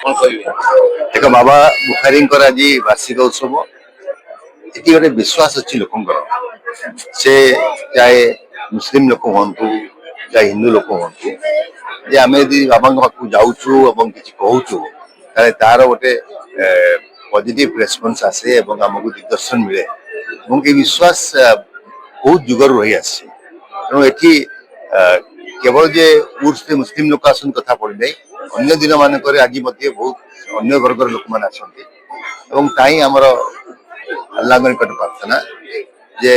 देख बाबा बुखारी आज वार्षिक उत्सव ये गोटे विश्वास अच्छी लोक से चाहे मुस्लिम लोक हूँ चाहे हिंदू लोक हूँ जे आम यदि बाबा पाक जाऊँ कि कहूँ तार गोटे पॉजिटिव रेस्पॉन्स आसे आमको दिग्दर्शन मिले ये विश्वास बहुत जुगर रही आसी तेणु ये केवल जे उर्स मुस्लिम लोक आसन कथा पड़े अन्य दिन मानक आज बहुत अन्य वर्गर लोक मैंने आसती आमर अल्लाह निकट प्रार्थना जे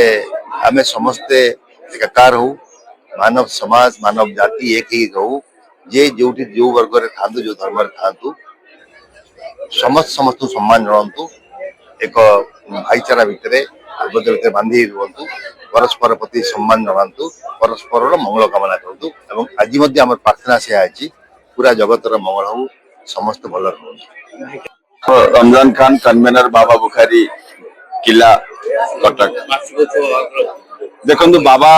आमे समस्ते एकार हो मानव समाज मानव जाति एक ही रहू जे जो वर्ग था जो धर्म था समस्त सम्मान जनातु एक भाईचारा भितर आबद्ध बांधि रुहतु परस्पर प्रति सम्मान जनातु परस्पर मंगल कामना करूँ आज प्रार्थना से पूरा जगतर मंगल हो समस्त भल रहा। रमजान खान कन्वेनर बाबा बुखारी किला कटक देखो बाबा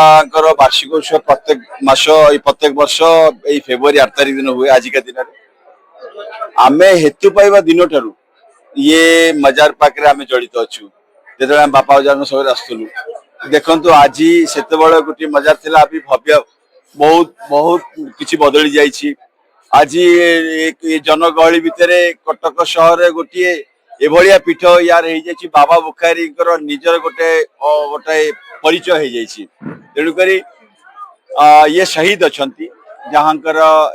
वार्षिक उत्सव प्रत्येक वर्ष फेब्रुआरी 8 तारिख दिन हुए आज का दिन आमे हेतु पाइबा दिन ठारू ये मजार पाखे आम जड़ित अच्छु जो बापा जार सब आसलु देखु आज से गोटे मजार थिला अभी भव्य बहुत बहुत किसी बदली जाइए आज जनगहली भितर कटक सहर गोटे एभलिया पीठ यार हो बाबा बुखारी निजर गोटे गोटे परिचय हो तेणुक ये शहीद अच्छा जहाँ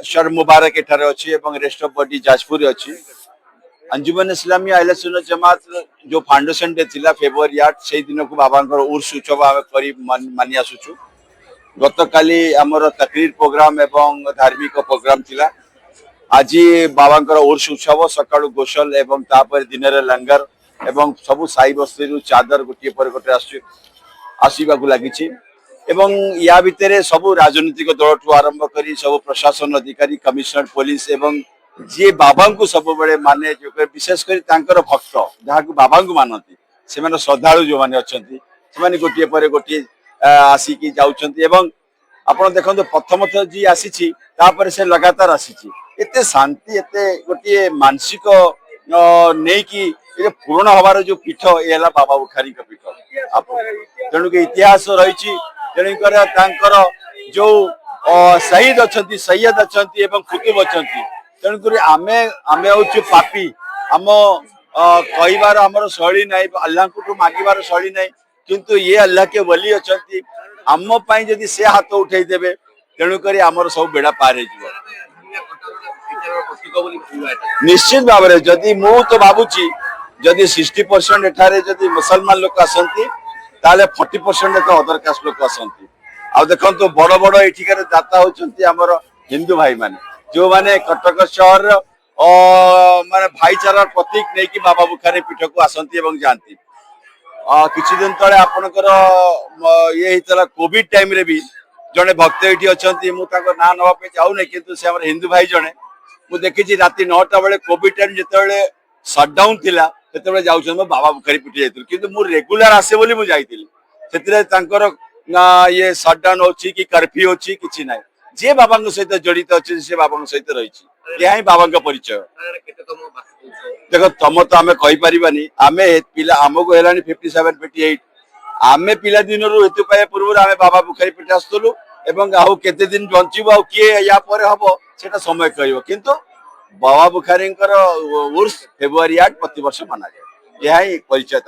शर मुबारक एठार अच्छी रेस्ट ऑफ बॉडी जाजपुर अच्छी अंजुमन इस्लामी अहले सुन्नत जमात जो फाउंडेशन डे थिला फेब्रुआरी 8 से दिन को बाबा उर्स उत्सव आम मानि आसुचु गत काली आमर तकरीर प्रोग्राम एवं धार्मिक प्रोग्राम थिला आज बाबा उर्स उत्सव सका गोसल एवं तापर दिन लंगर एवं सबु साई बस्ती चादर गोटे पर गोटे आसवाक लगी या भितर सबु राजनीतिक दल ठू आरंभ कर सब प्रशासन अधिकारी कमिश्नर पुलिस एवं जी बाबा को सब बड़े माने जो विशेषकर भक्त जहाँ को बाबा को मानती से श्रद्धालु जो मैंने अच्छा से गोटे पर गोटे आसिक जाऊँ आप देखो प्रथम थर जी आसी से लगातार आसी एते शांति एते गोटे मानसिक नहीं कि पूर्ण हबार जो पीठ ये बाबा बुखारी पीठ तेणुक इतिहास रही तेणुकर जो शहीद अच्छा सैयद अच्छा कुतुब अच्छा तेणुक आमे आमे हूँ पापी आम कहबार आमर शैली ना अल्लाह को मागिबार शैली ना किंतु ये अल्लाह के वली अच्छा आम जदि से हाथ उठे देवे तेणुक आमर सब बेड़ा पार हो निश्चित भाव में जदि मु तो भावुची जदि 60% एठारे जदि मुसलमान लोक आसती 40% अदर कास्ट लोक आसती आ देखो बड़ बड़ एठिकार दाता होती आमर हिंदू भाई माने जो माने कटक सहर माने भाईचारा प्रतीक नहीं कि बाबा बुखारी पीठ को आसती जाती किछि दिन तले आपनकर ये हितला कोविड टाइम रे भी जने भक्त एठी अछंती मु ताको ना नवा पे जाउ नै किंतु से हमर हिंदू भाई जने मु देखिछि राती 9टा बेले कोविड टाइम जेतेबेले शटडाउन थिला सेतेबेले जाउछन बाबा बुखारी पीठ जाइतु किंतु मु रेगुलर आसे बोली मु जाइतिली सेतिले तांकर ये शटडाउन होछि कि कर्फ्यू होछि किछि नै जे बाबा सहित जड़ित अच्छे से बाबा सहित रही यही बाबा परिचय देखो तुम तो आम कहीपरि आम पिला आमको है 57 58 आम पिला दिन हेतु पाए पूर्व आम बाबा बुखारी पीठ आसलु आउ केते दिन बंचब आ किए या पर हम से समय कह किंतु बाबा बुखारी उर्स फेब्रुआरी 8 प्रति वर्ष माना जाए यही परिचय।